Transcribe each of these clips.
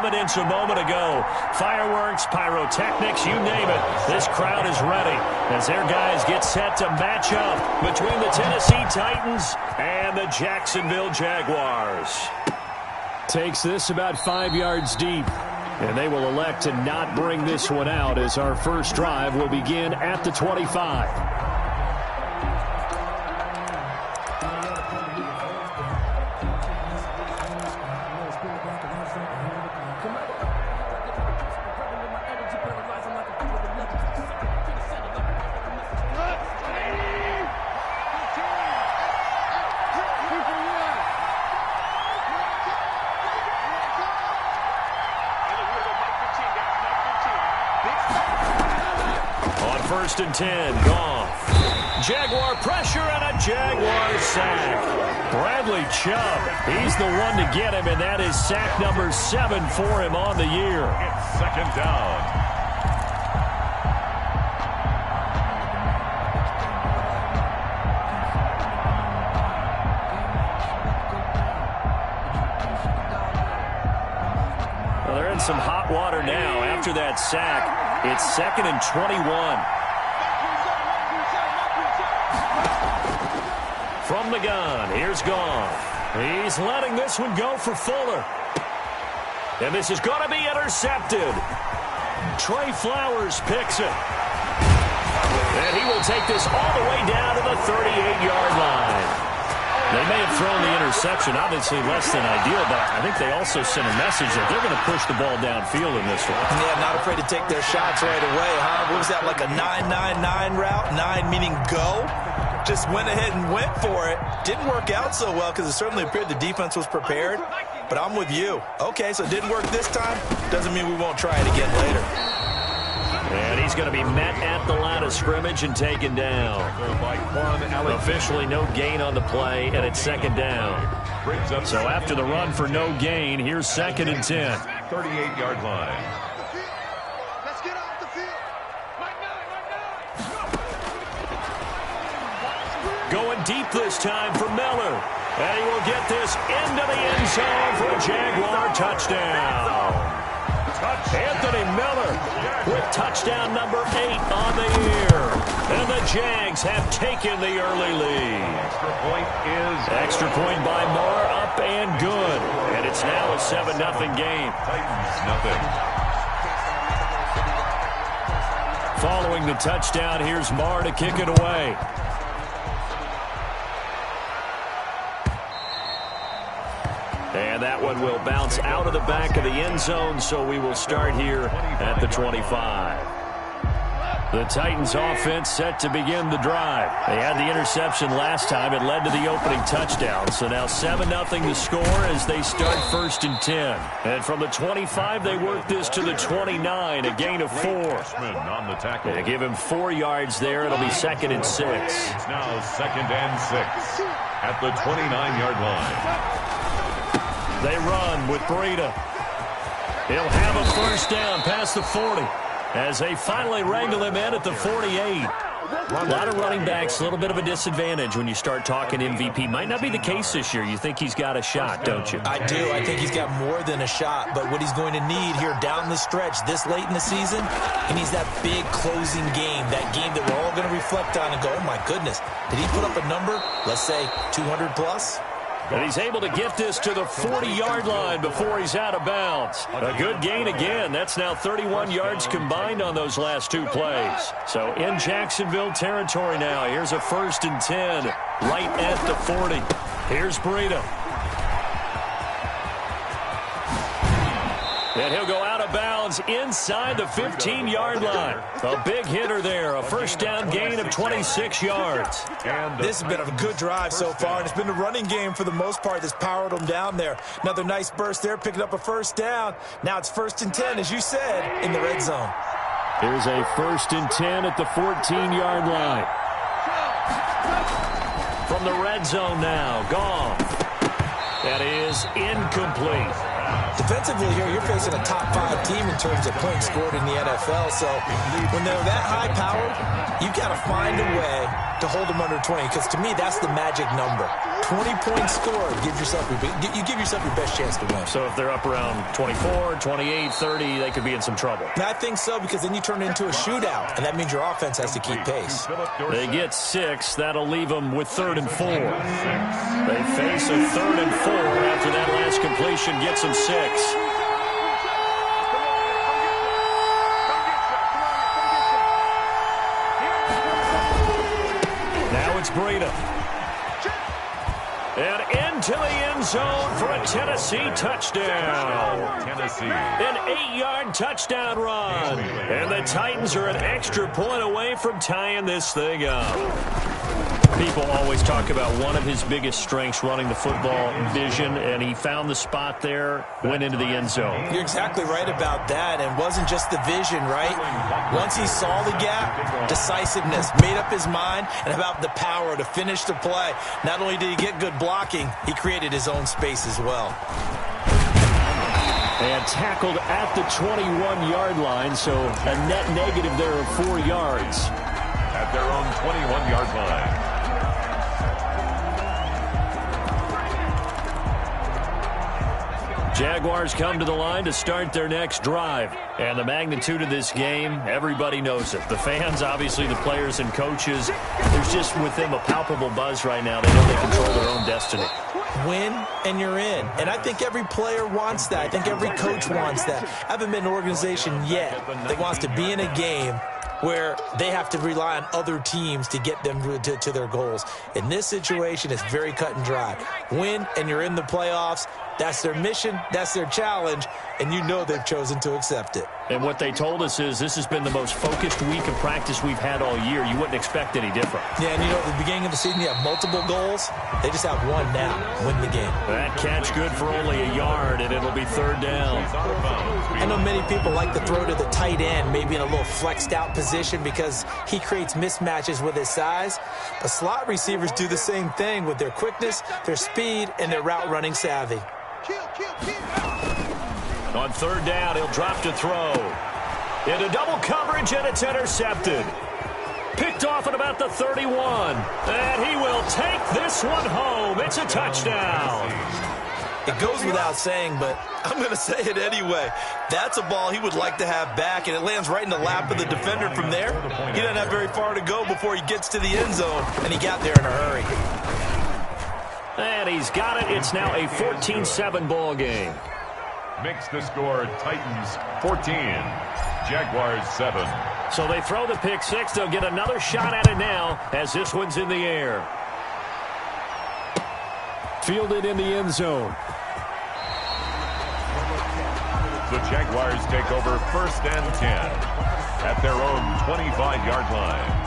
evidence a moment ago. Fireworks, pyrotechnics, you name it. This crowd is ready as their guys get set to match up between the Tennessee Titans and the Jacksonville Jaguars. Takes this about 5 yards deep. And they will elect to not bring this one out as our first drive will begin at the 25. First and 10, gone. Jaguar pressure and a Jaguar sack. Bradley Chubb, he's the one to get him, and that is sack number 7 for him on the year. It's second down. Well, they're in some hot water now after that sack. It's second and 21. From the gun, here's Goff. He's letting this one go for Fuller. And this is going to be intercepted. Trey Flowers picks it. And he will take this all the way down to the 38-yard line. They may have thrown the interception, obviously less than ideal, but I think they also sent a message that they're going to push the ball downfield in this one. Yeah, not afraid to take their shots right away, huh? What was that, like a 9-9-9 route? 9 meaning go? Just went ahead and went for it. Didn't work out so well because it certainly appeared the defense was prepared. But I'm with you. Okay, so it didn't work this time. Doesn't mean we won't try it again later. And he's going to be met at the line of scrimmage and taken down. Officially no gain on the play, and it's second down. So after the run for no gain, here's second and 10. 38-yard line. Going deep this time for Miller. And he will get this into the end zone for a Jaguar touchdown. Anthony Miller with touchdown number 8 on the year. And the Jags have taken the early lead. Extra point by Moore, up and good. And it's now a 7-0 game. Titans, nothing. Following the touchdown, here's Moore to kick it away. And that one will bounce out of the back of the end zone, so we will start here at the 25. The Titans offense set to begin the drive. They had the interception last time. It led to the opening touchdown. So now 7-0 to score as they start first and 10. And from the 25, they work this to the 29, a gain of 4. On the tackle. They give him 4 yards there. It'll be second and 6. It's now second and 6 at the 29-yard line. They run with Breida. He'll have a first down past the 40 as they finally wrangle him in at the 48. A lot of running backs, a little bit of a disadvantage when you start talking MVP. Might not be the case this year. You think he's got a shot, don't you? I do. I think he's got more than a shot. But what he's going to need here down the stretch this late in the season, he needs that big closing game, that game that we're all going to reflect on and go, oh, my goodness, did he put up a number, let's say 200 plus? And he's able to get this to the 40-yard line before he's out of bounds. A good gain again. That's now 31 yards combined on those last 2 plays. So in Jacksonville territory now. Here's a first and 10 right at the 40. Here's Breida. And he'll go out of bounds inside the 15-yard line. A big hitter there. A first down gain of 26 yards. This has been a good drive so far, and it's been the running game for the most part that's powered them down there. Another nice burst there, picking up a first down. Now it's first and 10, as you said, in the red zone. Here's a first and 10 at the 14-yard line. From the red zone now, Goff. That is incomplete. Defensively here, you're facing a top 5 team in terms of points scored in the NFL. So when they're that high powered, you got to find a way to hold them under 20. Because to me, that's the magic number. 20 points scored, you give yourself your best chance to win. So if they're up around 24, 28, 30, they could be in some trouble. And I think so, because then you turn it into a shootout, and that means your offense has to keep pace. They get 6. That'll leave them with 3rd and 4. They face a 3rd and 4 after that last completion gets them 6. Now it's Breida. And into the end zone for a Tennessee touchdown. An 8-yard touchdown run. And the Titans are an extra point away from tying this thing up. People always talk about one of his biggest strengths, running the football, vision, and he found the spot there, went into the end zone. You're exactly right about that, and wasn't just the vision, right? Once he saw the gap, decisiveness, made up his mind, and about the power to finish the play. Not only did he get good blocking, he created his own space as well. And tackled at the 21-yard line, so a net negative there of 4 yards. At their own 21-yard line. Jaguars come to the line to start their next drive. And the magnitude of this game, everybody knows it. The fans, obviously the players and coaches, there's just with them a palpable buzz right now. They know they control their own destiny. Win and you're in. And I think every player wants that. I think every coach wants that. I haven't been in an organization yet that wants to be in a game where they have to rely on other teams to get them to their goals. In this situation, it's very cut and dry. Win and you're in the playoffs. That's their mission, that's their challenge, and you know they've chosen to accept it. And what they told us is this has been the most focused week of practice we've had all year. You wouldn't expect any different. Yeah, and you know, at the beginning of the season, you have multiple goals. They just have one now, win the game. That catch good for only a yard, and it'll be 3rd down. I know many people like to throw to the tight end, maybe in a little flexed out position because he creates mismatches with his size. But slot receivers do the same thing with their quickness, their speed, and their route running savvy. On 3rd down, he'll drop to throw. Into double coverage, and it's intercepted. Picked off at about the 31. And he will take this one home. It's a touchdown. It goes without saying, but I'm going to say it anyway. That's a ball he would like to have back, and it lands right in the lap of the defender from there. He doesn't have very far to go before he gets to the end zone, and he got there in a hurry. And he's got it. It's now a 14-7 ball game. Makes the score Titans 14, Jaguars 7. So they throw the pick 6. They'll get another shot at it now as this one's in the air. Fielded in the end zone. The Jaguars take over 1st and 10 at their own 25-yard line.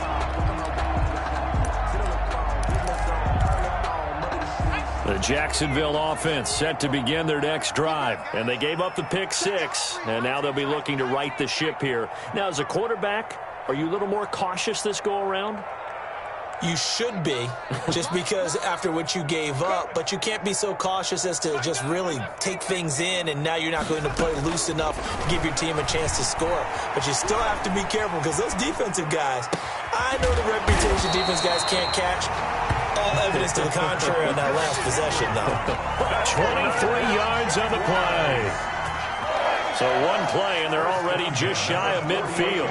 The Jacksonville offense set to begin their next drive. And they gave up the pick 6. And now they'll be looking to right the ship here. Now, as a quarterback, are you a little more cautious this go-around? You should be, just because after what you gave up. But you can't be so cautious as to just really take things in, and now you're not going to play loose enough to give your team a chance to score. But you still have to be careful because those defensive guys, I know the reputation defense guys can't catch. All evidence to the contrary on that last possession, though. 23 yards on the play. So one play, and they're already just shy of midfield.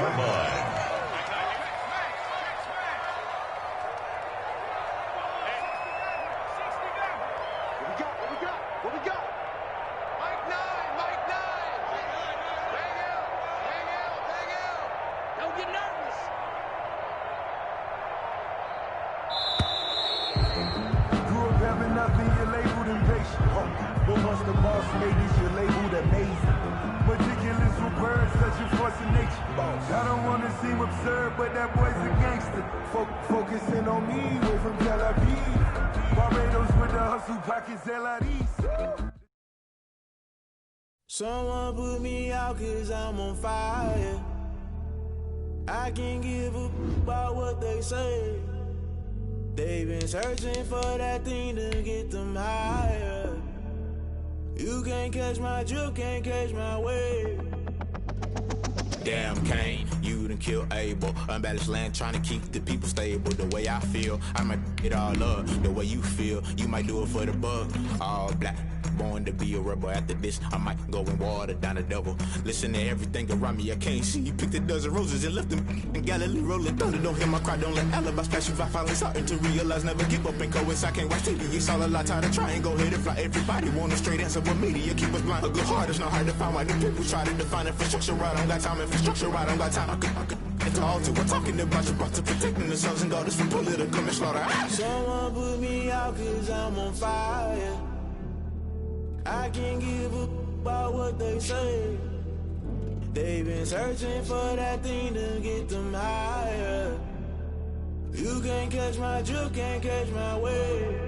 Someone put me out 'cause I'm on fire. I can't give a about what they say. They've been searching for that thing to get them higher. You can't catch my drift, can't catch my wave. Damn, Kane, you done killed Abel. Unbalanced land, trying to keep the people stable. The way I feel, I might it all up. The way you feel, you might do it for the buck. All black, born to be a rebel. After this, I might go and water down the devil. Listen to everything around me, I can't see. Picked a dozen roses and left them in Galilee rolling thunder. Don't hear my cry, don't let alibis pass you by. Finally starting to realize, never give up and coincide. Can't watch TV, it's all a lot. Tired of trying, go ahead and fly. Everybody want a straight answer, but media keep us blind. A good heart is not hard to find. Why the people try to define infrastructure right? I don't got time, infrastructure right, I don't got time. I could at the altar, we're talking about you, brought to protecting the sons and daughters from political and slaughter. Someone put me out cause I'm on fire. I can't give a about what they say. They've been searching for that thing to get them higher. You can't catch my drift, can't catch my wave.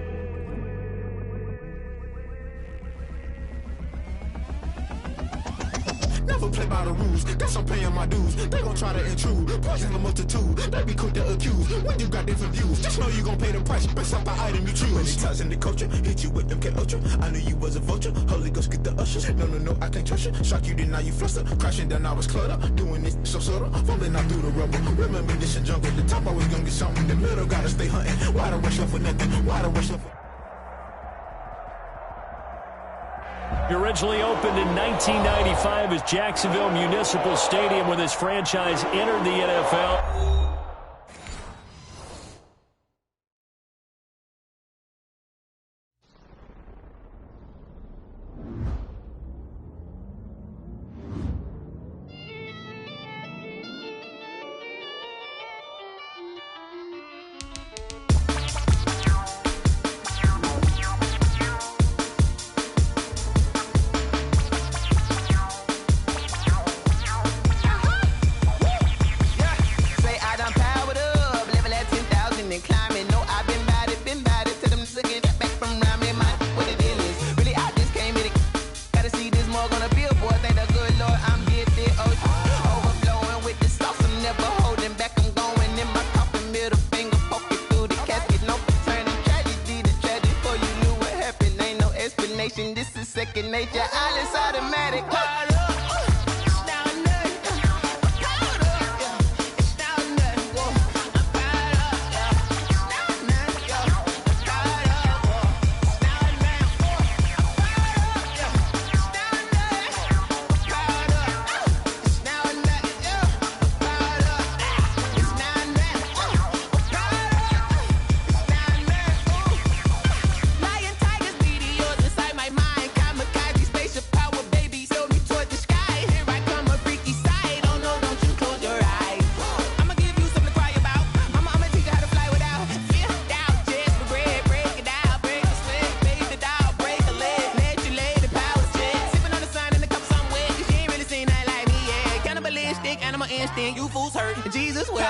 Never play by the rules, that's I'm paying my dues. They gon' try to intrude, poison the multitude. They be quick to accuse when you got different views. Just know you gon' pay the price based off the item you choose. Many times in the culture, hit you with MK Ultra. I knew you was a vulture, Holy Ghost get the ushers. No, I can't trust you. Shock you, then now you fluster. Crashing down, I was cluttered. Doing this so subtle, falling out through the rubble. Remember this in jungle, the top I was gonna get something. The middle gotta stay hunting. Why the rush left for nothing? Why the rush left for... Originally opened in 1995 as Jacksonville Municipal Stadium when this franchise entered the NFL. This is second nature, all is automatic. You fools hurt. Jesus will.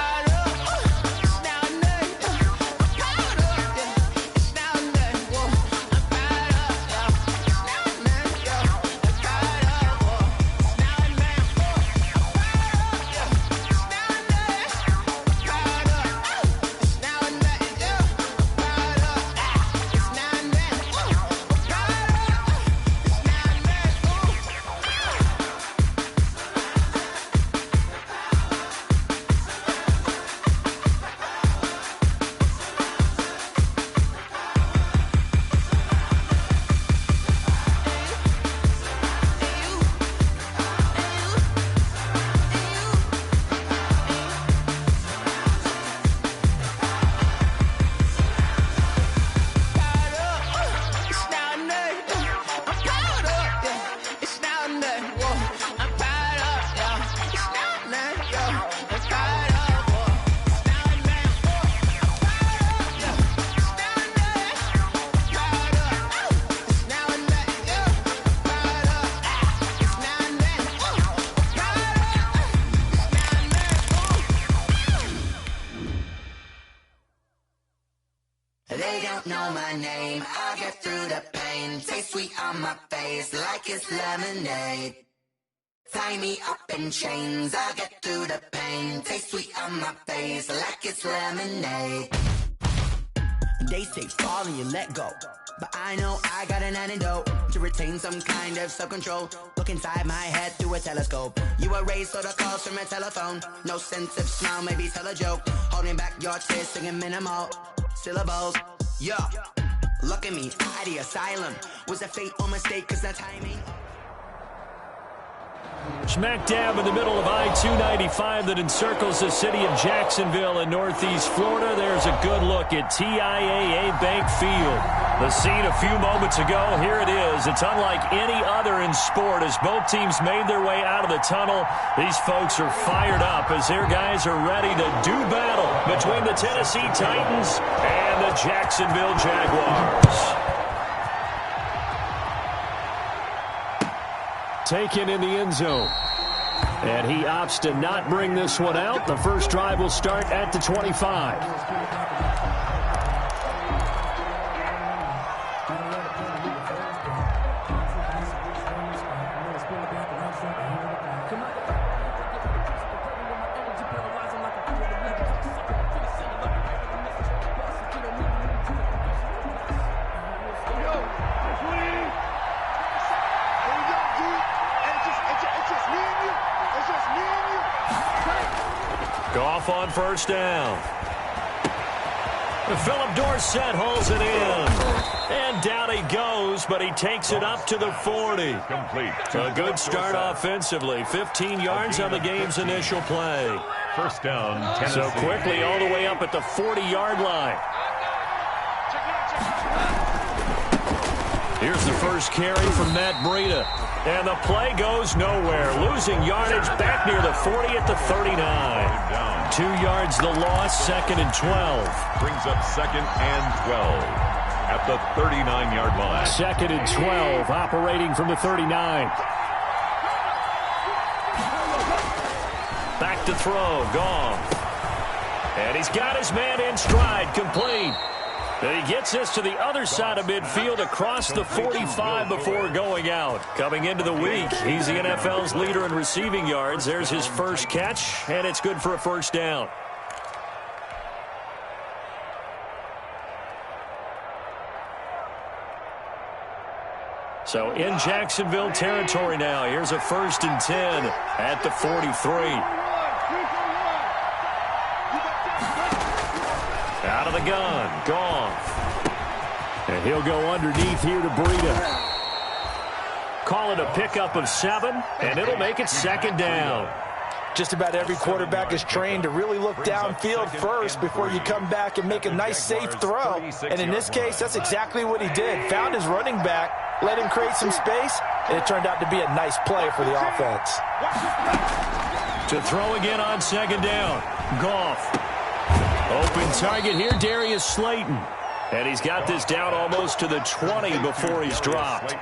They don't know my name, I'll get through the pain. Taste sweet on my face like it's lemonade. Tie me up in chains, I'll get through the pain. Taste sweet on my face like it's lemonade. They say fall and you let go. But I know I got an antidote to retain some kind of self-control. Look inside my head through a telescope. You erase all the calls from a telephone. No sense of smile, maybe tell a joke. Holding back your tears, singing minimal syllables. Yeah, look at me, at the asylum. Was a fate or mistake, cause the timing. Smack dab in the middle of I-295 that encircles the city of Jacksonville in northeast Florida. There's a good look at TIAA Bank Field. The scene a few moments ago, here it is. It's unlike any other in sport as both teams made their way out of the tunnel. These folks are fired up as their guys are ready to do battle between the Tennessee Titans and the Jacksonville Jaguars. Taken in the end zone. And he opts to not bring this one out. The first drive will start at the 25. Goff on first down. Philip Dorsett hauls it in. And down he goes, but he takes it up to the 40. Complete. A good start offensively. 15 yards on the game's initial play. First down, Tennessee. So quickly all the way up at the 40-yard line. Here's the first carry from Matt Breida. And the play goes nowhere. Losing yardage back near the 40 at the 39. 2 yards the loss, second and 12. Brings up second and 12 at the 39-yard line. Second and 12, operating from the 39. Back to throw, Goff. And he's got his man in stride, complete. And he gets us to the other side of midfield across the 45 before going out. Coming into the week, he's the NFL's leader in receiving yards. There's his first catch, and it's good for a first down. So in Jacksonville territory now. Here's a first and 10 at the 43. Out of the gun, Goff. And he'll go underneath here to Breida. Call it a pickup of 7, and it'll make it second down. Just about every quarterback is trained to really look downfield first before you come back and make a nice, safe throw. And in this case, that's exactly what he did. Found his running back, let him create some space, and it turned out to be a nice play for the offense. To throw again on second down, Goff. Open target here, Darius Slayton. And he's got this down almost to the 20 before he's dropped.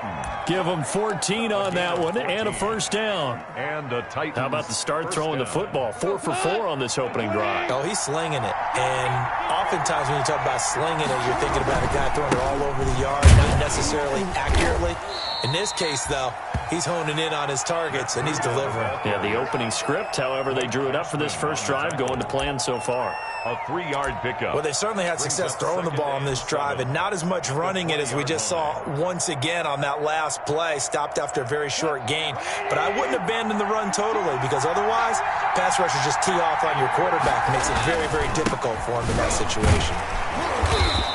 Give him 14 on that one and a first down. And the Titans. How about the start throwing the football? 4 for 4 on this opening drive. Oh, he's slinging it. And oftentimes when you talk about slinging it, you're thinking about a guy throwing it all over the yard, not necessarily accurately. In this case, though, he's honing in on his targets, and he's delivering. Yeah, the opening script, however, they drew it up for this first drive, going to plan so far. A 3-yard pickup. Well, they certainly had success throwing the ball on this drive and not as much running it as we just saw once again on that last play. Stopped after a very short gain. But I wouldn't abandon the run totally because otherwise, pass rushers just tee off on your quarterback. It makes it very, very difficult for him in that situation.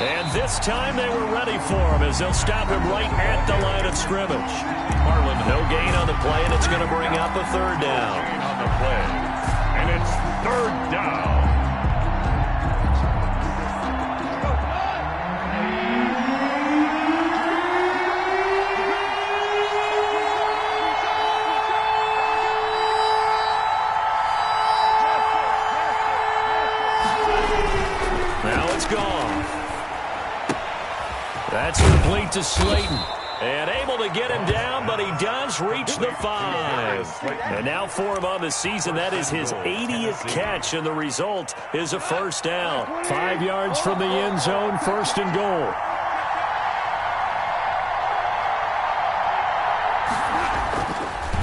And this time they were ready for him as they'll stop him right at the line of scrimmage. Harlan, no gain on the play, and it's going to bring up a third down. On the play. And it's third down. Gone. That's complete to Slayton. And able to get him down, but he does reach the 5. And now for him on the season, that is his 80th catch, and the result is a first down. 5 yards from the end zone, first and goal.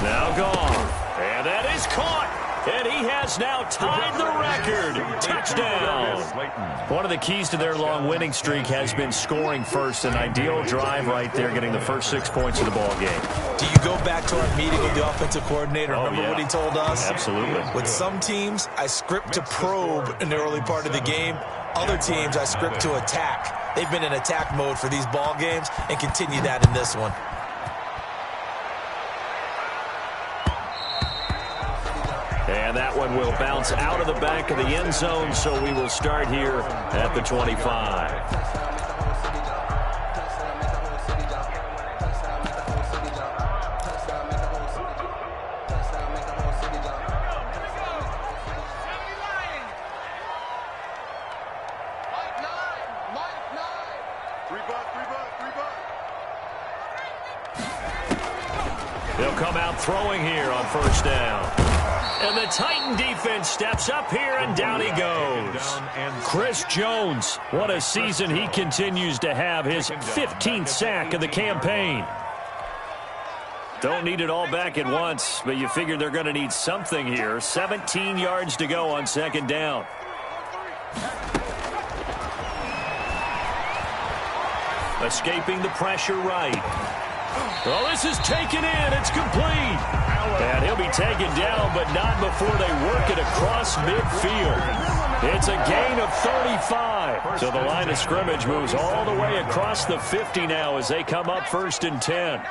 Now gone. And that is caught. And he has now tied the record. Touchdown. One of the keys to their long winning streak has been scoring first. An ideal drive right there, getting the first 6 points of the ball game. Do you go back to our meeting with the offensive coordinator? Remember what he told us? Absolutely. With some teams, I script to probe in the early part of the game. Other teams, I script to attack. They've been in attack mode for these ball games and continue that in this one. And that one will bounce out of the back of the end zone, so we will start here at the 25. They'll come out throwing here on first down. And the Titan defense steps up here, and down he goes. Chris Jones, what a season he continues to have. His 15th sack of the campaign. Don't need it all back at once, but you figure they're going to need something here. 17 yards to go on second down. Escaping the pressure right. Well, this is taken in. It's complete. And he'll be taken down, but not before they work it across midfield. It's a gain of 35. So the line of scrimmage moves all the way across the 50 now as they come up first and 10.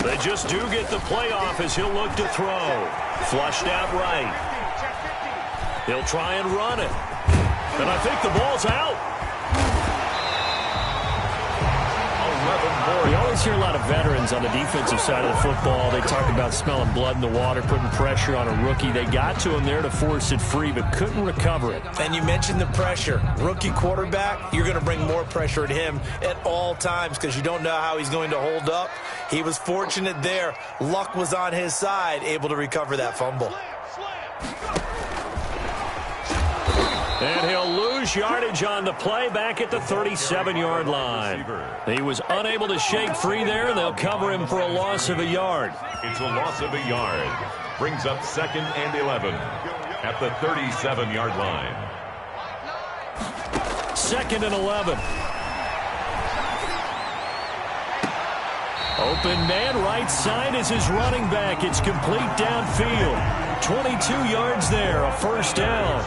They just do get the playoff as he'll look to throw. Flushed out right. He'll try and run it. And I think the ball's out. We always hear a lot of veterans on the defensive side of the football. They talk about smelling blood in the water, putting pressure on a rookie. They got to him there to force it free, but couldn't recover it. And you mentioned the pressure. Rookie quarterback, you're going to bring more pressure at him at all times because you don't know how he's going to hold up. He was fortunate there. Luck was on his side, able to recover that fumble. And he'll lose yardage on the play back at the 37-yard line. He was unable to shake free there, and they'll cover him for a loss of a yard. It's a loss of a yard. Brings up 2nd and 11 at the 37-yard line. 2nd and 11. Open man, right side is his running back. It's complete downfield. 22 yards there, a first down.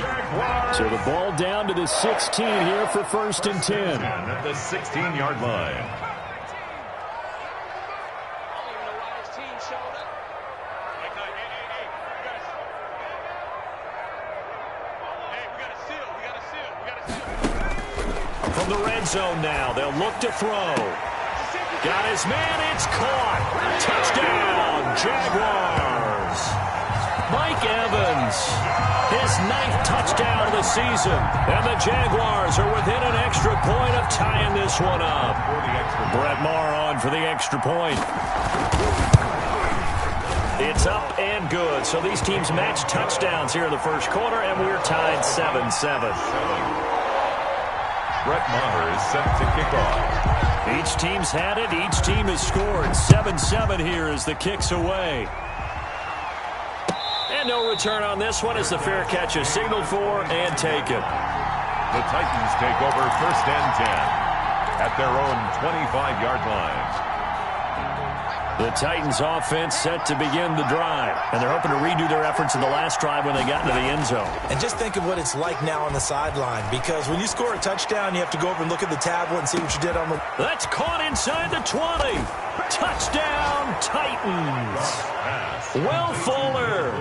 So the ball down to the 16 here for first and 10. At the 16-yard line. From the red zone now, they'll look to throw. Got his man, it's caught. Touchdown, Jaguars. Mike Evans, his 9th touchdown of the season. And the Jaguars are within an extra point of tying this one up. Brett Maher on for the extra point. It's up and good. So these teams match touchdowns here in the first quarter, and we're tied 7-7. Brett Maher is set to kick off. Each team's had it. Each team has scored. 7-7 here as the kick's away. And no return on this one as the fair catch is signaled for and taken. The Titans take over first and 10 at their own 25-yard line. The Titans offense set to begin the drive. And they're hoping to redo their efforts in the last drive when they got into the end zone. And just think of what it's like now on the sideline, because when you score a touchdown, you have to go over and look at the tablet and see what you did on the... That's caught inside the 20. Touchdown, Titans. Will Fuller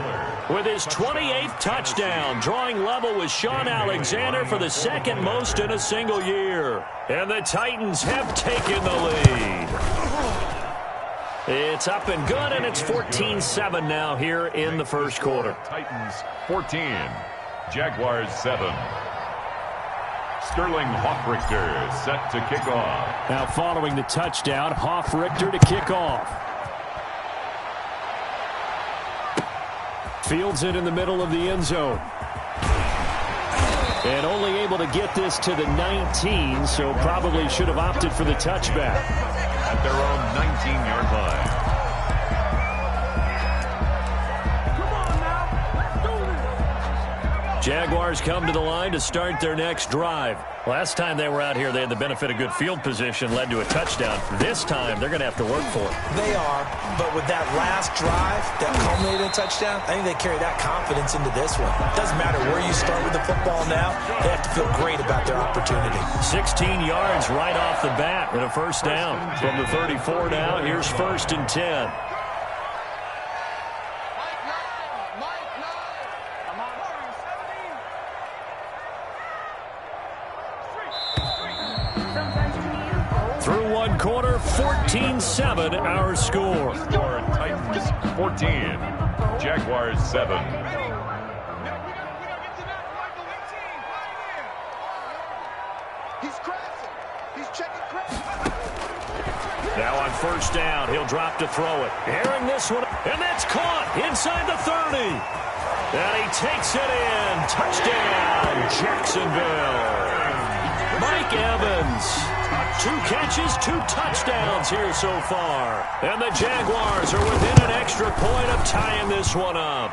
with his 28th touchdown, drawing level with Sean Alexander for the second most in a single year. And the Titans have taken the lead. It's up and good, and it's 14-7 now here in the first quarter. Titans 14, Jaguars 7. Sterling Hoffrichter set to kick off. Now following the touchdown, Hoffrichter to kick off. Fields it in the middle of the end zone. And only able to get this to the 19, so probably should have opted for the touchback. At their own 19-yard line. Jaguars come to the line to start their next drive. Last time they were out here, they had the benefit of good field position, led to a touchdown. This time, they're going to have to work for it. They are, but with that last drive that culminated in a touchdown, I think they carry that confidence into this one. It doesn't matter where you start with the football now. They have to feel great about their opportunity. 16 yards right off the bat and a first down. From the 34 now, here's 1st and 10. Through one quarter, 14-7 our score. Titans 14, Jaguars 7. Now on first down, he'll drop to throw it. Airing this one, and that's caught inside the 30. And he takes it in. Touchdown, Jacksonville. Mike Evans. 2 catches, 2 touchdowns here so far. And the Jaguars are within an extra point of tying this one up.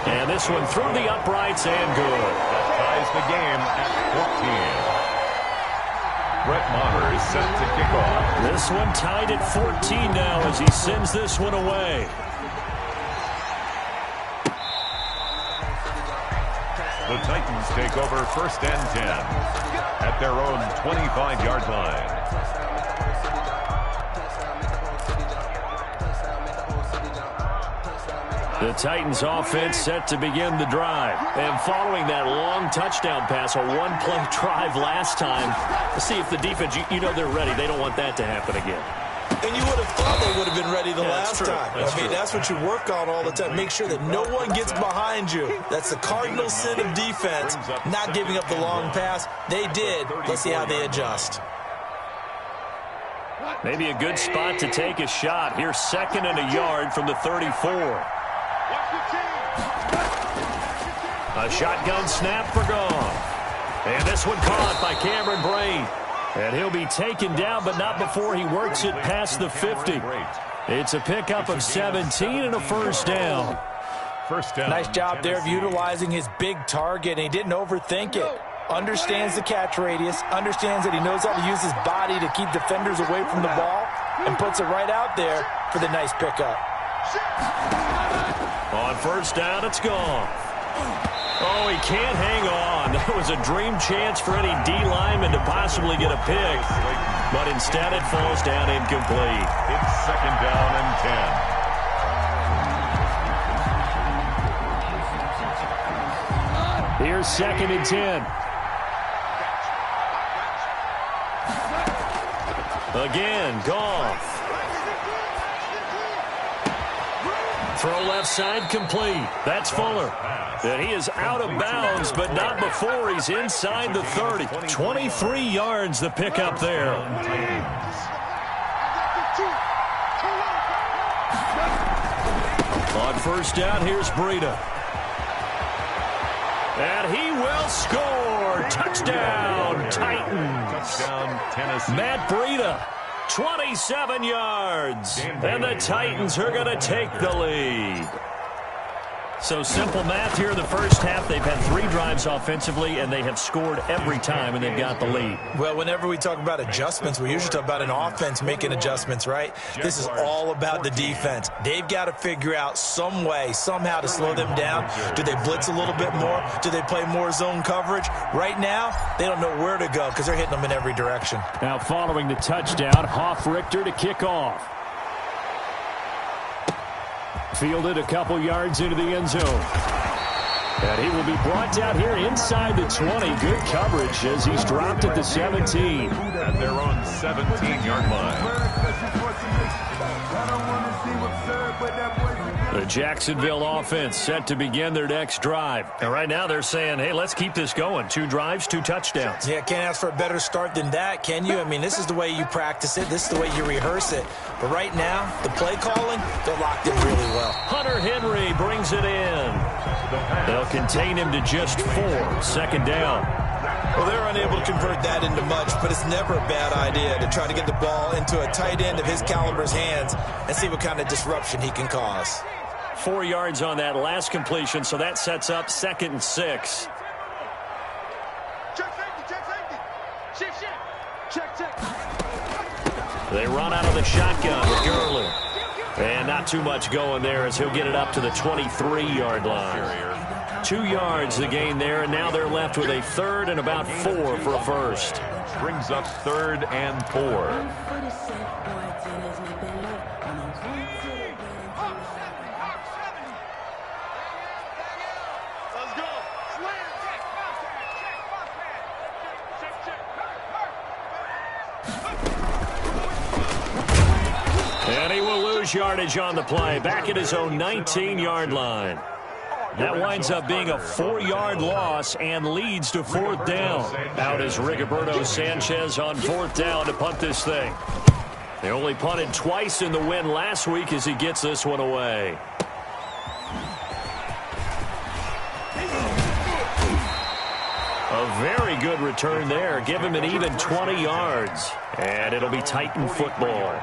And this one through the uprights and good. That ties the game at 14. Brett Maher is set to kick off. This one tied at 14 now as he sends this one away. The Titans take over 1st and 10 at their own 25-yard line. The Titans offense set to begin the drive. And following that long touchdown pass, a one-play drive last time, let's see if the defense, you know they're ready. They don't want that to happen again. And you would have thought they would have been ready the last time. That's what you work on all the time. Make sure that no one gets behind you. That's the cardinal sin of defense, not giving up the long pass. They did. Let's see how they adjust. Maybe a good spot to take a shot. Here's 2nd and a yard from the 34. A shotgun snap for Goff. And this one caught by Cameron Braid. And he'll be taken down, but not before he works it past the 50. It's a pickup of 17 and a first down. Nice job there of utilizing his big target, and he didn't overthink it. Understands the catch radius, understands that he knows how to use his body to keep defenders away from the ball, and puts it right out there for the nice pickup. On first down, it's gone. Oh, he can't hang on. That was a dream chance for any D lineman to possibly get a pick. But instead it falls down incomplete. It's 2nd down and 10. Here's 2nd and 10. Again, Goff. Throw left side complete. That's Fuller. And he is out of bounds, but not before he's inside the 30. 23 yards the pickup there. On first down, here's Breida. And he will score. Touchdown, Titans. Touchdown, Tennessee. Matt Breida, 27 yards. And the Titans are going to take the lead. So simple math here in the first half. They've had 3 drives offensively, and they have scored every time, and they've got the lead. Well, whenever we talk about adjustments, we usually talk about an offense making adjustments, right? This is all about the defense. They've got to figure out some way, somehow to slow them down. Do they blitz a little bit more? Do they play more zone coverage? Right now, they don't know where to go because they're hitting them in every direction. Now following the touchdown, Hoff-Richter to kick off. Fielded a couple yards into the end zone. And he will be brought down here inside the 20. Good coverage as he's dropped at the 17. At their own 17-yard line. The Jacksonville offense set to begin their next drive. And right now they're saying, hey, let's keep this going. 2 drives, 2 touchdowns. Yeah, can't ask for a better start than that, can you? I mean, this is the way you practice it. This is the way you rehearse it. But right now, the play calling, they're locked in really well. Hunter Henry brings it in. They'll contain him to just 4. Second down. Well, they're unable to convert that into much, but it's never a bad idea to try to get the ball into a tight end of his caliber's hands and see what kind of disruption he can cause. 4 yards on that last completion, so that sets up 2nd and 6. They run out of the shotgun with Gurley. And not too much going there as he'll get it up to the 23-yard line. 2 yards the gain there, and now they're left with a 3rd and about 4 for a first. Brings up 3rd and 4. And he will lose yardage on the play, back at his own 19-yard line. That winds up being a 4-yard loss and leads to 4th down. Out is Rigoberto Sanchez on 4th down to punt this thing. They only punted twice in the win last week as he gets this one away. A very good return there. Give him an even 20 yards. And it'll be Titan football.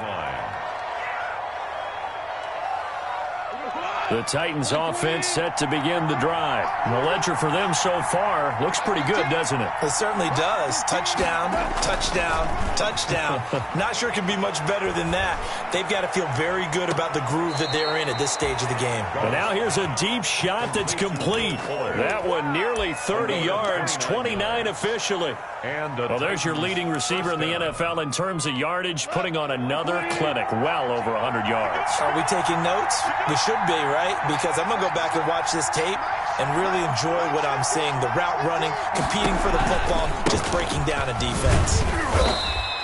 The Titans offense set to begin the drive. And the ledger for them so far looks pretty good, doesn't it? It certainly does. Touchdown, touchdown, touchdown. Not sure it can be much better than that. They've got to feel very good about the groove that they're in at this stage of the game. And now here's a deep shot that's complete. That one nearly 30 yards, 29 officially. Well, there's your leading receiver in the NFL in terms of yardage, putting on another clinic, well over 100 yards. Are we taking notes? We should be, right? Because I'm going to go back and watch this tape and really enjoy what I'm seeing. The route running, competing for the football, just breaking down a defense.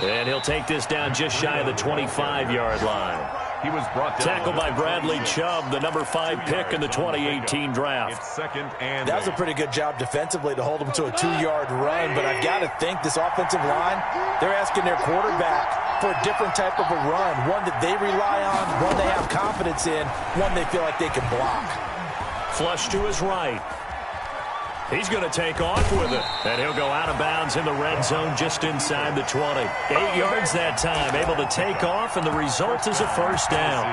And he'll take this down just shy of the 25-yard line. He was brought down. Tackled by Bradley Chubb, the number 5 pick in the 2018 draft. It's 2nd and that was a pretty good job defensively to hold him to a 2-yard run, but I've got to think this offensive line, they're asking their quarterback for a different type of a run, one that they rely on, one they have confidence in, one they feel like they can block. Flush to his right. He's going to take off with it, and he'll go out of bounds in the red zone just inside the 20. 8 yards that time, able to take off, and the result is a first down.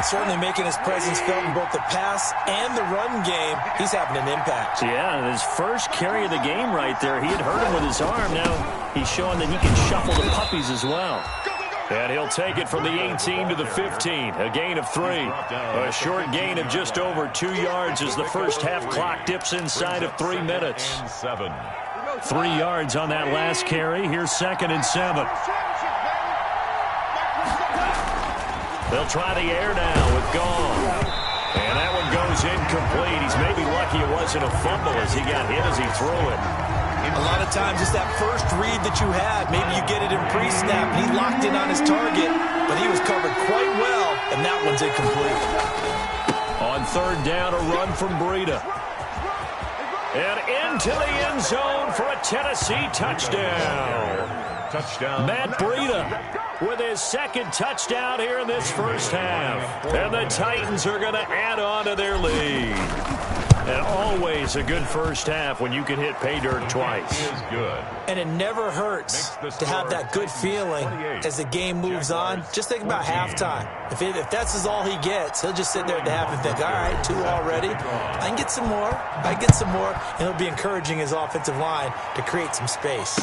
Certainly making his presence felt in both the pass and the run game. He's having an impact. Yeah, his first carry of the game right there. He had hurt him with his arm. Now he's showing that he can shuffle the puppies as well. And he'll take it from the 18 to the 15, a gain of 3. A short gain of just over 2 yards as the first half clock dips inside of 3 minutes. 7. 3 yards on that last carry. Here's 2nd and 7. They'll try the air now with Gong. And that one goes incomplete. He's maybe lucky it wasn't a fumble as he got hit as he threw it. A lot of times it's that first read that you had. Maybe you get it in pre-snap, and he locked in on his target, but he was covered quite well, and that one's incomplete. On 3rd down, a run from Breida. And into the end zone for a Tennessee touchdown. Matt Breida with his 2nd touchdown here in this first half. And the Titans are going to add on to their lead. And always a good first half when you can hit pay dirt twice. Good. And it never hurts to have that good feeling as the game moves on. Just think about halftime. If that's all he gets, he'll just sit there at the half and think, all right, 2 already. I can get some more. I can get some more. And he'll be encouraging his offensive line to create some space.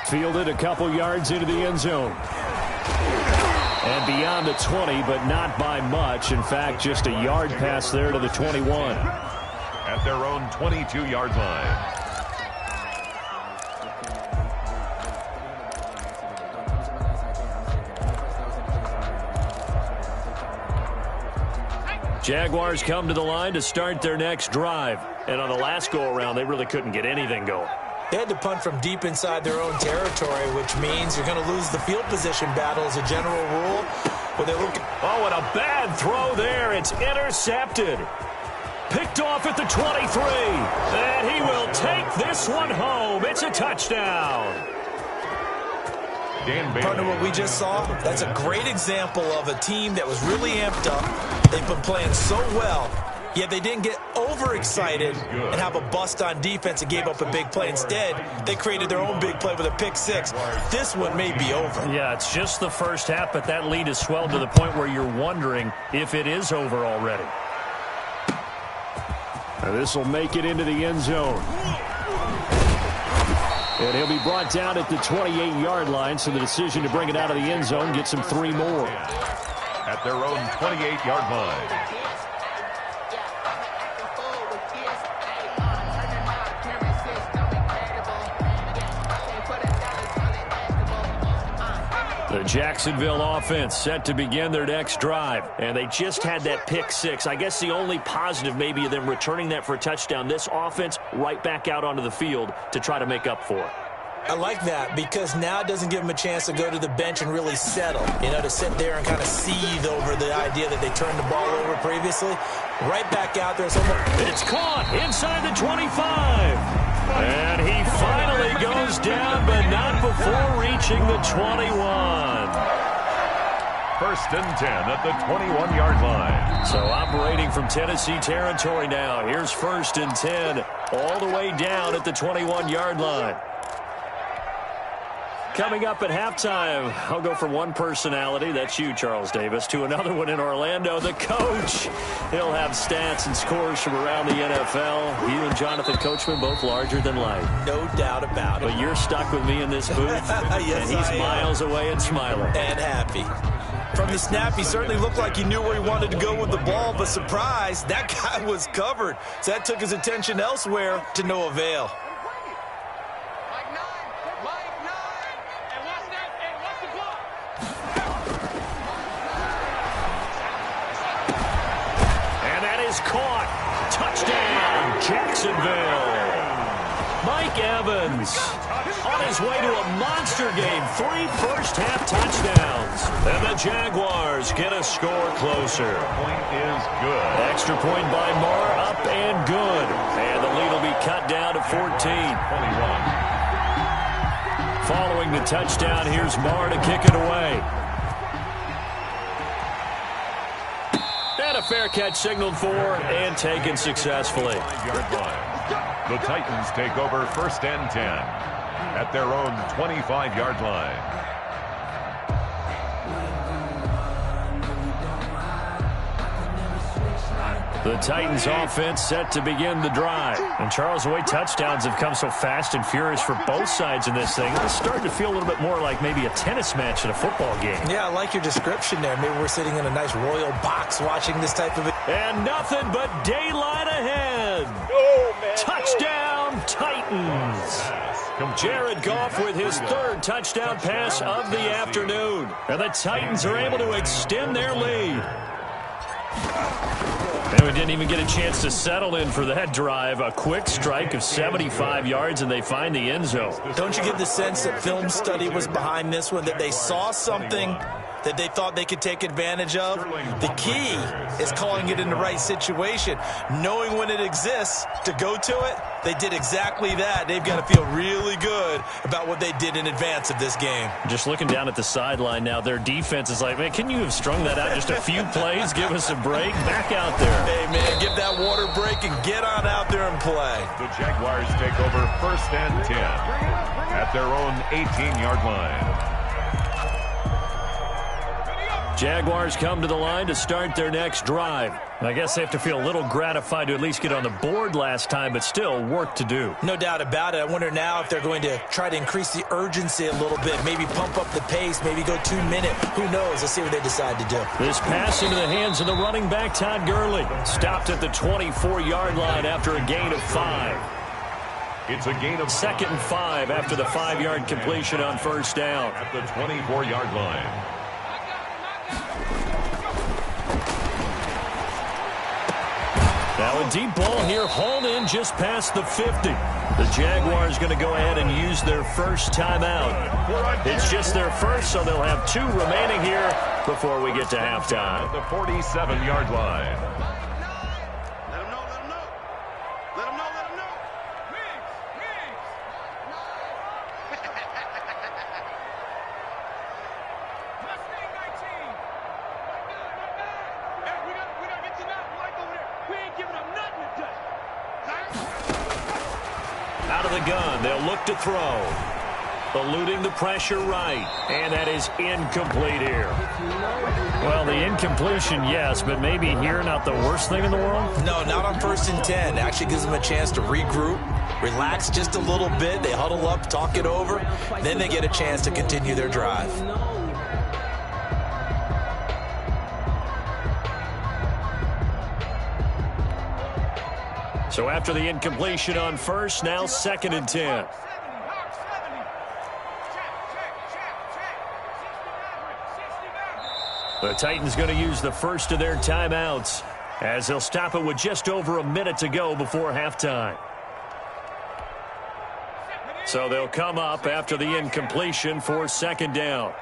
Fielded a couple yards into the end zone. And beyond the 20, but not by much. In fact, just a yard pass there to the 21. At their own 22-yard line. Jaguars come to the line to start their next drive. And on the last go-around, they really couldn't get anything going. They had to punt from deep inside their own territory, which means you're going to lose the field position battle as a general rule. when they're looking. Oh, and a bad throw there. It's intercepted. Picked off at the 23. And he will take this one home. It's a touchdown. Partner, what we just saw, that's a great example of a team that was really amped up. They've been playing so well, yet they didn't get overexcited and have a bust on defense and gave up a big play. Instead, they created their own big play with a pick six. This one may be over. Yeah, it's just the first half, but that lead has swelled to the point where you're wondering if it is over already. This will make it into the end zone. And he'll be brought down at the 28-yard line, so the decision to bring it out of the end zone gets him 3 more. At their own 28-yard line. The Jacksonville offense set to begin their next drive, and they just had that pick six. I guess the only positive maybe of them returning that for a touchdown. This offense right back out onto the field to try to make up for it. I like that because now it doesn't give them a chance to go to the bench and really settle, to sit there and kind of seethe over the idea that they turned the ball over previously. Right back out there. It's caught inside the 25. And he finally goes down, but not before reaching the 21. First and 10 at the 21-yard line. So operating from Tennessee territory now. Here's first and 10 all the way down at the 21-yard line. Coming up at halftime, I'll go from one personality, that's you, Charles Davis, to another one in Orlando, the coach. He'll have stats and scores from around the NFL. You and Jonathan Coachman, both larger than life. No doubt about it. But you're stuck with me in this booth, yes, and he's miles away and smiling. And happy. From the snap, he certainly looked like he knew where he wanted to go with the ball, but surprise, that guy was covered. So that took his attention elsewhere to no avail. Caught. Touchdown, Jacksonville. Mike Evans on his way to a monster game. 3 first-half touchdowns. And the Jaguars get a score closer. Point is good. Extra point by Marr, up and good. And the lead will be cut down to 14. 21. Following the touchdown, here's Marr to kick it away. And a fair catch signaled for and taken successfully. The Titans take over first and 10 at their own 25-yard line. The Titans offense set to begin the drive. And Charles, the way touchdowns have come so fast and furious for both sides in this thing, it's starting to feel a little bit more like maybe a tennis match at a football game. Yeah, I like your description there. Maybe we're sitting in a nice royal box watching this type of... And nothing but daylight ahead. Oh, man. Touchdown, Titans. Jared Goff with his 3rd touchdown pass of the afternoon. And the Titans are able to extend their lead. And we didn't even get a chance to settle in for that drive. A quick strike of 75 yards, and they find the end zone. Don't you get the sense that film study was behind this one, that they saw something that they thought they could take advantage of? The key is calling it in the right situation. Knowing when it exists to go to it, they did exactly that. They've got to feel really good about what they did in advance of this game. Just looking down at the sideline now, their defense is like, man, can you have strung that out just a few plays? Give us a break. Back out there. Hey, man, give that water break and get on out there and play. The Jaguars take over first and 10 at their own 18-yard line. Jaguars come to the line to start their next drive. I guess they have to feel a little gratified to at least get on the board last time, but still work to do. No doubt about it. I wonder now if they're going to try to increase the urgency a little bit, maybe pump up the pace, maybe go 2-minute. Who knows? Let's see what they decide to do. This pass into the hands of the running back, Todd Gurley. Stopped at the 24-yard line after a gain of 5. It's a gain of 2nd and 5 after the 5-yard completion on first down. At the 24-yard line. Now a deep ball here, hauled in just past the 50. The Jaguars going to go ahead and use their first timeout. It's just their first, so they'll have 2 remaining here before we get to halftime. At the 47-yard line. Out of the gun, they'll look to throw. Eluding the pressure right, and that is incomplete here. Well, the incompletion, yes, but maybe here not the worst thing in the world? No, not on 1st and 10. It actually gives them a chance to regroup, relax just a little bit. They huddle up, talk it over, then they get a chance to continue their drive. So after the incompletion on 1st, now 2nd and 10. The Titans going to use the first of their timeouts as they'll stop it with just over a minute to go before halftime. So they'll come up after the incompletion for 2nd down.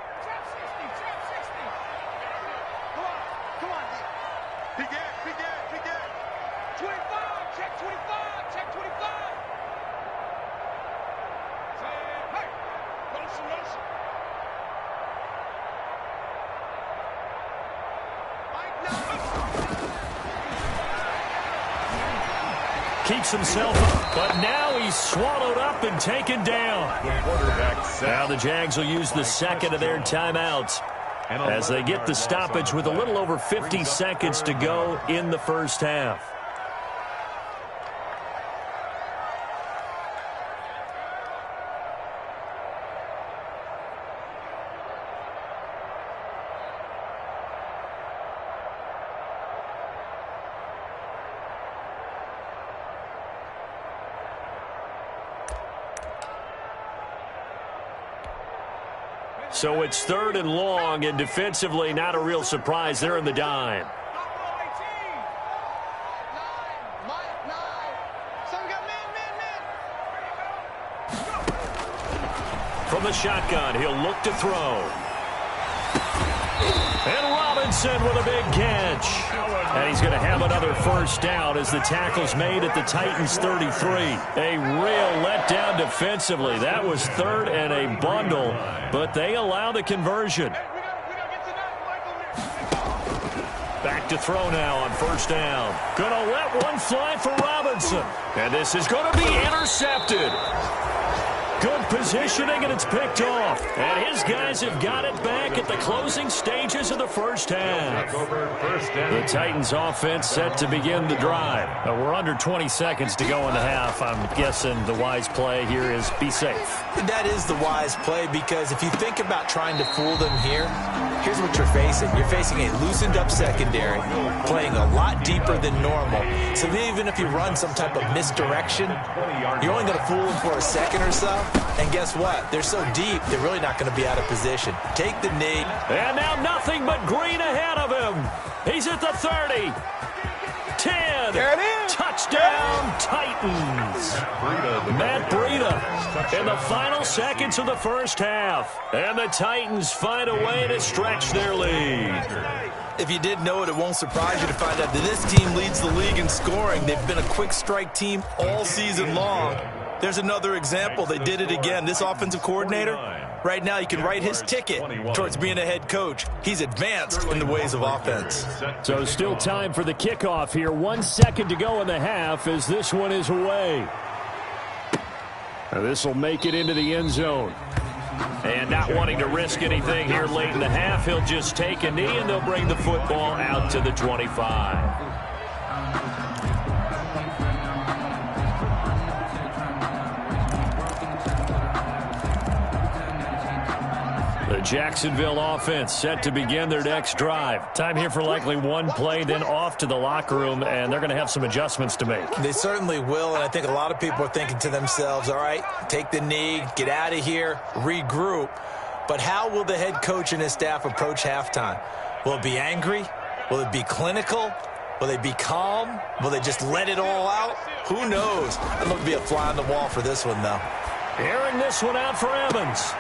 Keeps himself up, but now he's swallowed up and taken down. Now the Jags will use the second of their timeouts as they get the stoppage with a little over 50 seconds to go in the first half. So it's 3rd and long, and defensively not a real surprise. They're in the dime. From the shotgun, he'll look to throw. And Robinson with a big catch. And he's going to have another first down as the tackle's made at the Titans' 33. A real letdown defensively. That was 3rd and a bundle, but they allow the conversion. Back to throw now on 1st down. Going to let one fly for Robinson. And this is going to be intercepted. Good positioning, and it's picked off. And his guys have got it back at the closing stages of the first half. The Titans offense set to begin the drive. We're under 20 seconds to go in the half. I'm guessing the wise play here is be safe. That is the wise play, because if you think about trying to fool them here, here's what you're facing. You're facing a loosened up secondary, playing a lot deeper than normal. So even if you run some type of misdirection, you're only going to fool them for a second or so. And guess what? They're so deep, they're really not going to be out of position. Take the knee. And now nothing but green ahead of him. He's at the 30. 10. There it is. Touchdown, Titans. Matt Breida in the final seconds of the first half. And the Titans find a way to stretch their lead. If you didn't know it, it won't surprise you to find out that this team leads the league in scoring. They've been a quick strike team all season long. There's another example. They did it again. This offensive coordinator, right now, you can write his ticket towards being a head coach. He's advanced in the ways of offense. So still time for the kickoff here. 1 second to go in the half as this one is away. This will make it into the end zone. And not wanting to risk anything here late in the half, he'll just take a knee and they'll bring the football out to the 25. The Jacksonville offense set to begin their next drive. Time here for likely one play, then off to the locker room, and they're going to have some adjustments to make. They certainly will, and I think a lot of people are thinking to themselves, all right, take the knee, get out of here, regroup. But how will the head coach and his staff approach halftime? Will it be angry? Will it be clinical? Will they be calm? Will they just let it all out? Who knows? I'd love to be a fly on the wall for this one, though. Airing this one out for Evans.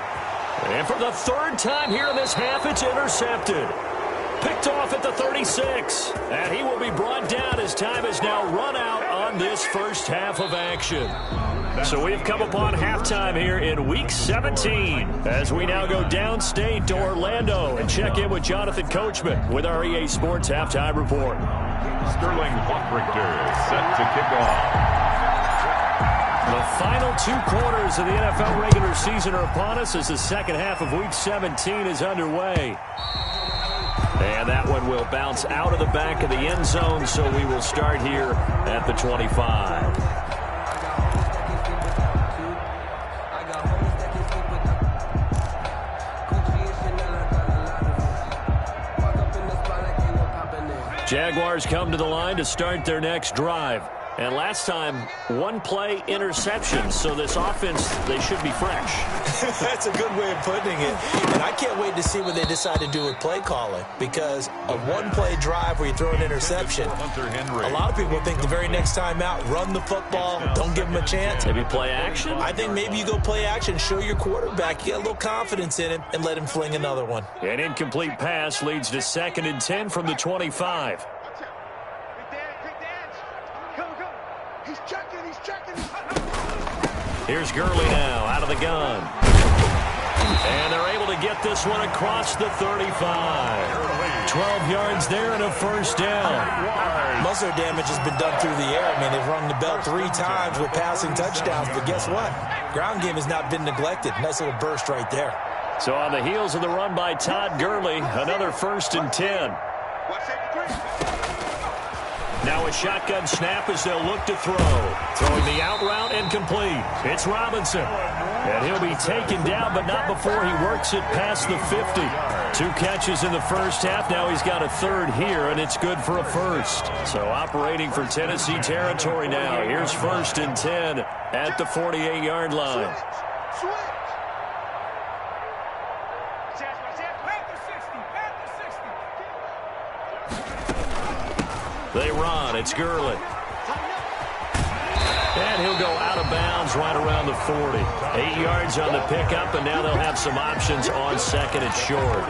And for the third time here in this half, it's intercepted. picked off at the 36. And he will be brought down as time has now run out on this first half of action. So we've come upon halftime here in Week 17 as we now go downstate to Orlando and check in with Jonathan Coachman with our EA Sports Halftime Report. Sterling Hoffrichter set to kick off. The final 2 quarters of the NFL regular season are upon us as the second half of Week 17 is underway. And that one will bounce out of the back of the end zone, so we will start here at the 25. Jaguars come to the line to start their next drive. And last time, 1-play interception. So this offense, they should be fresh. That's a good way of putting it. And I can't wait to see what they decide to do with play calling. Because a 1-play drive where you throw an interception, a lot of people think the very next time out, run the football, don't give them a chance. Maybe play action? I think maybe you go play action, show your quarterback, get a little confidence in him, and let him fling another one. An incomplete pass leads to 2nd and 10 from the 25. Here's Gurley now out of the gun. And they're able to get this one across the 35. 12 yards there and a first down. Most of their damage has been done through the air. I mean, they've rung the bell 3 times with passing touchdowns. But guess what? Ground game has not been neglected. Nice little burst right there. So on the heels of the run by Todd Gurley, another 1st and 10. Now a shotgun snap as they'll look to throw. Throwing the out route and complete. It's Robinson. And he'll be taken down, but not before he works it past the 50. 2 catches in the first half. Now he's got a 3rd here, and it's good for a 1st. So operating for Tennessee territory now. Here's 1st and 10 at the 48-yard line. They run. It's Gurley. And he'll go out of bounds right around the 40. 8 yards on the pickup, and now they'll have some options on 2nd and short.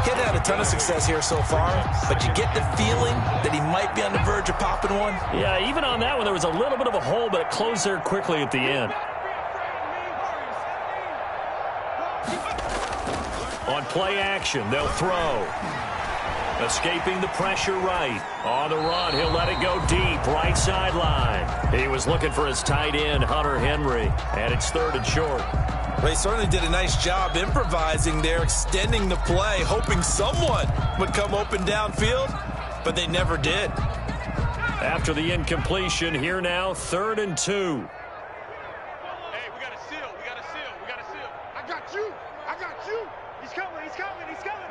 He's had a ton of success here so far, but you get the feeling that he might be on the verge of popping one. Yeah, even on that one, there was a little bit of a hole, but it closed there quickly at the end. On play action, they'll throw. Escaping the pressure right. On the run, he'll let it go deep, right sideline. He was looking for his tight end, Hunter Henry, and it's 3rd and short. Well, he certainly did a nice job improvising there, extending the play, hoping someone would come open downfield, but they never did. After the incompletion, here now, 3rd and 2. Hey, we got a seal, we got a seal, we got a seal. I got you, I got you. He's coming, he's coming, he's coming.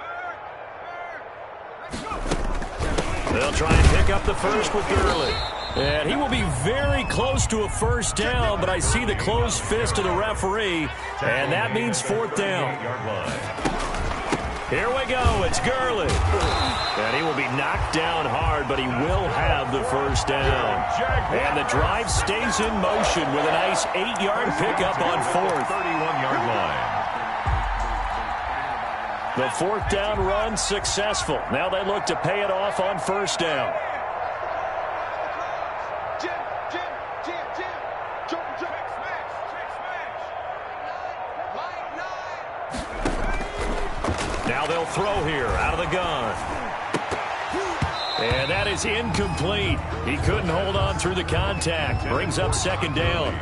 They'll try and pick up the 1st with Gurley. And he will be very close to a 1st down, but I see the closed fist of the referee, and that means 4th down. Here we go. It's Gurley. And he will be knocked down hard, but he will have the 1st down. And the drive stays in motion with a nice 8-yard pickup on 4th. 31-yard line. The 4th down run successful. Now they look to pay it off on 1st down. Now they'll throw here out of the gun. And that is incomplete. He couldn't hold on through the contact. Brings up 2nd down.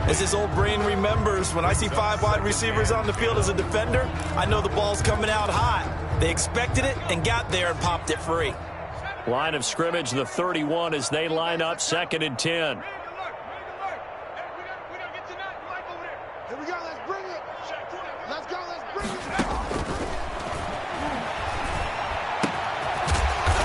As his old brain remembers, when I see 5 wide receivers on the field as a defender, I know the ball's coming out hot. They expected it and got there and popped it free. Line of scrimmage, the 31 as they line up 2nd and 10. Here we go, let's bring it. Let's go, let's bring it.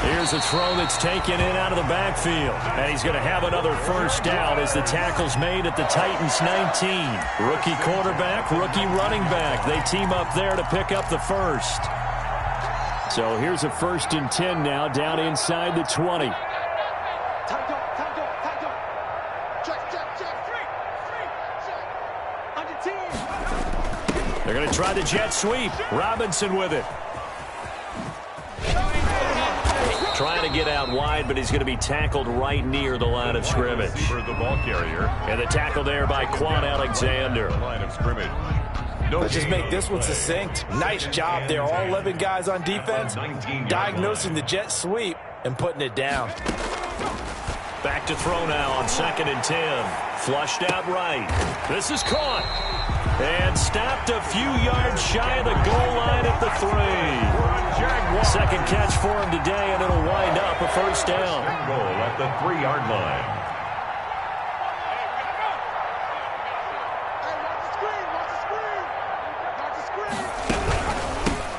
Here's a throw that's taken in out of the backfield. And he's going to have another 1st down as the tackle's made at the Titans 19. Rookie quarterback, rookie running back. They team up there to pick up the 1st. So here's a 1st and 10 now down inside the 20. They're going to try the jet sweep. Robinson with it. Trying to get out wide, but he's going to be tackled right near the line of scrimmage. For the ball carrier. And the tackle there by Quan Alexander. The line of scrimmage. Let's just make this one succinct. Nice job there. All 11 guys on defense diagnosing the jet sweep and putting it down. Back to throw now on 2nd and 10. Flushed out right. This is caught. And stopped a few yards shy of the goal line at the 3. Second catch for him today, and it'll wind up a first down. Goal at the 3-yard line.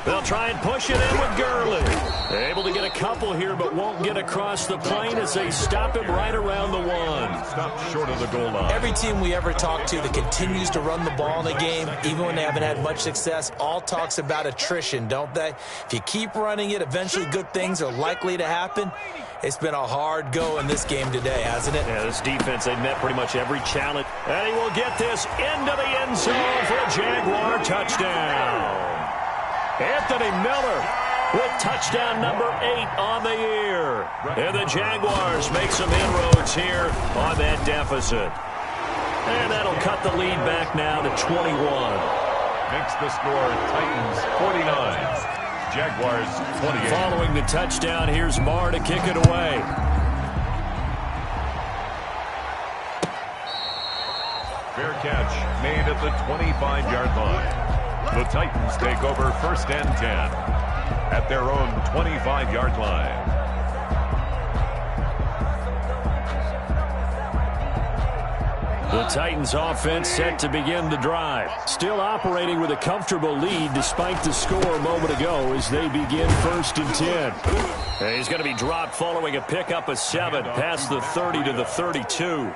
They'll try and push it in with Gurley. Able to get a couple here, but won't get across the plane as they stop him right around the 1. Stopped short of the goal line. Every team we ever talk to that continues to run the ball in a game, even when they haven't had much success, all talks about attrition, don't they? If you keep running it, eventually good things are likely to happen. It's been a hard go in this game today, hasn't it? Yeah, this defense, they've met pretty much every challenge. And he will get this into the end zone for a Jaguar touchdown. Anthony Miller with touchdown number 8 on the year. And the Jaguars make some inroads here on that deficit. And that'll cut the lead back now to 21. Makes the score Titans 49. Jaguars 28. Following the touchdown, here's Marr to kick it away. Fair catch made at the 25-yard line. The Titans take over 1st and 10 at their own 25-yard line. The Titans offense set to begin the drive. Still operating with a comfortable lead despite the score a moment ago as they begin 1st and 10. And he's going to be dropped following a pickup of 7 past the 30 to the 32.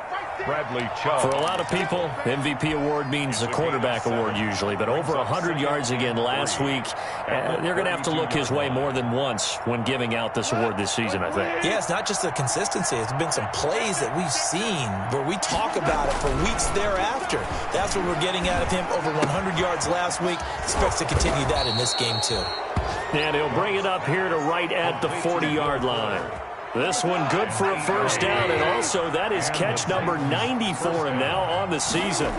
Bradley Chubb. For a lot of people, MVP award means a quarterback award usually, but over 100 yards again last week, they're going to have to look his way more than once when giving out this award this season, I think. Yeah, it's not just the consistency. It's been some plays that we've seen where we talk about it for weeks thereafter. That's what we're getting out of him. Over 100 yards last week. Expects to continue that in this game, too. And he'll bring it up here to right at the 40-yard line. This one good for a first down, and also that is catch number 90 for him now on the season.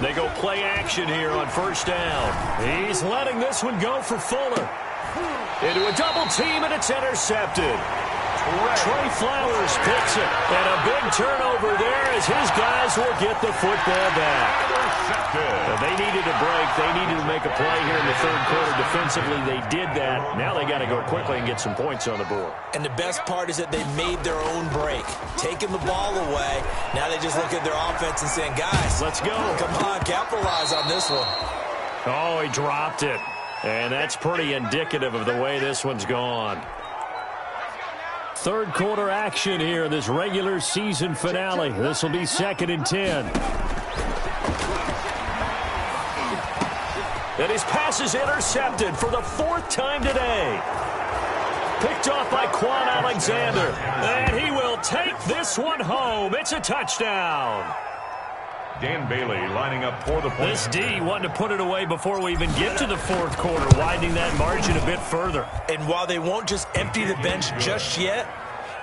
They go play action here on first down. He's letting this one go for Fuller. Into a double team, and it's intercepted. Trey Flowers picks it, and a big turnover there as his guys will get the football back. They needed a break. They needed to make a play here in the 3rd quarter. Defensively, they did that. Now they got to go quickly and get some points on the board. And the best part is that they made their own break, taking the ball away. Now they just look at their offense and saying, guys, let's go. Come on, capitalize on this one. Oh, he dropped it. And that's pretty indicative of the way this one's gone. 3rd quarter action here, this regular season finale. This will be 2nd and 10. And his pass is intercepted for the 4th time today. Picked off by Quan Alexander. And he will take this one home. It's a touchdown. Dan Bailey lining up for the point. This D wanted to put it away before we even get to the 4th quarter, widening that margin a bit further. And while they won't just empty the bench just yet,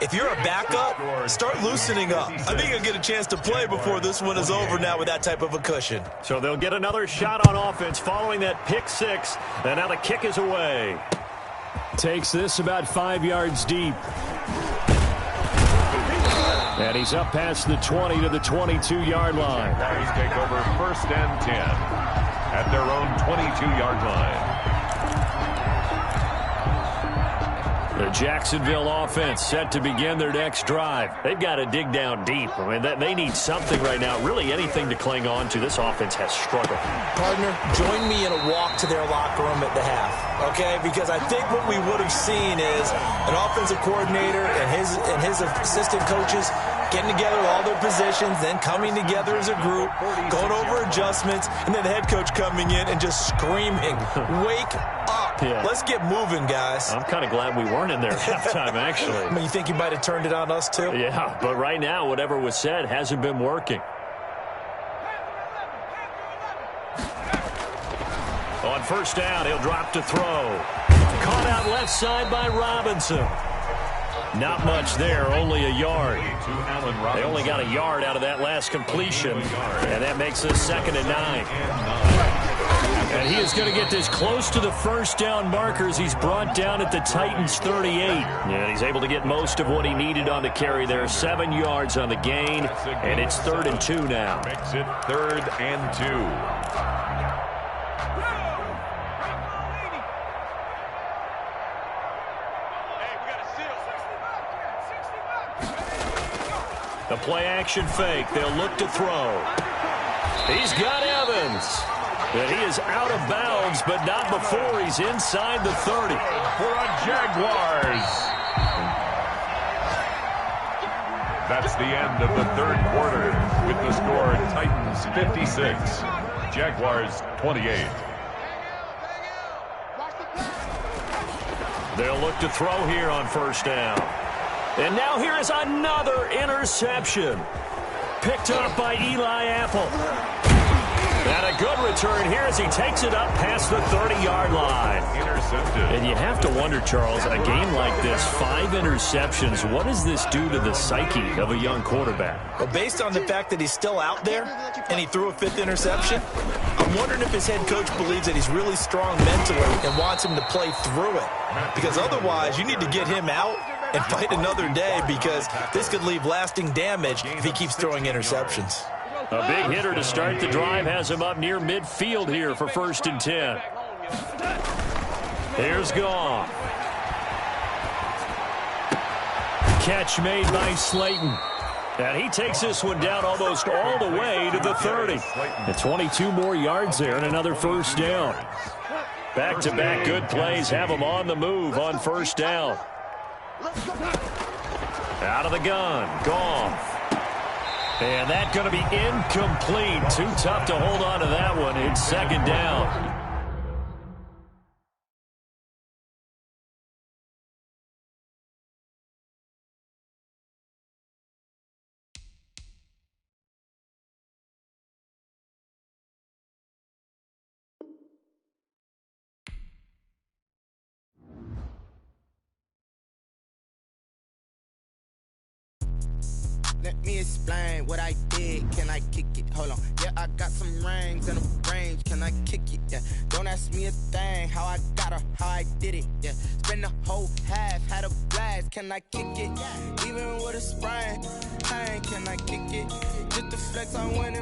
if you're a backup, start loosening up. I think you'll get a chance to play before this one is over now with that type of a cushion. So they'll get another shot on offense following that pick 6, and now the kick is away. Takes this about 5 yards deep. And he's up past the 20 to the 22-yard line. Jaguars take over 1st and 10 at their own 22-yard line. The Jacksonville offense set to begin their next drive. They've got to dig down deep. I mean, they need something right now, really anything to cling on to. This offense has struggled. Partner, join me in a walk to their locker room at the half, okay? Because I think what we would have seen is an offensive coordinator and his assistant coaches getting together all their positions, then coming together as a group, going over adjustments, and then the head coach coming in and just screaming, wake up. Yeah. Let's get moving, guys. I'm kind of glad we weren't in there at halftime, actually. I mean, you think you might have turned it on us, too? Yeah, but right now, whatever was said hasn't been working. On first down, he'll drop to throw. Caught out left side by Robinson. Not much there, only a yard. They only got a Robinson. yard out of that last completion, and that makes us 2nd and 9. And he is going to get this close to the first down markers. He's brought down at the Titans' 38. And he's able to get most of what he needed on the carry there. 7 yards on the gain, and it's 3rd and 2 now. Makes it 3rd and 2. The play-action fake. They'll look to throw. He's got Evans. And he is out of bounds, but not before he's inside the 30. For a Jaguars. That's the end of the 3rd quarter with the score Titans 56, Jaguars 28. They'll look to throw here on 1st down. And now here is another interception. Picked up by Eli Apple. And a good return here as he takes it up past the 30-yard line. Intercepted. And you have to wonder, Charles, a game like this, 5 interceptions, what does this do to the psyche of a young quarterback? Well, based on the fact that he's still out there and he threw a 5th interception, I'm wondering if his head coach believes that he's really strong mentally and wants him to play through it. Because otherwise, you need to get him out and fight another day, because this could leave lasting damage if he keeps throwing interceptions. A big hitter to start the drive has him up near midfield here for 1st and 10. Here's Goff. Catch made by Slayton. And he takes this one down almost all the way to the 30. And 22 more yards there and another 1st down. Back-to-back good plays have him on the move on 1st down. Out of the gun, Goff. And that's going to be incomplete. Too tough to hold on to that one. It's 2nd down. Let me explain what I did. Can I kick it? Hold on. Yeah, I got some rings and a range. Can I kick it? Yeah. Don't ask me a thing. How I got her, how I did it. Yeah. Spend the whole half, had a blast. Can I kick it? Even with a sprain, pain. Can I kick it? Just the flex, I went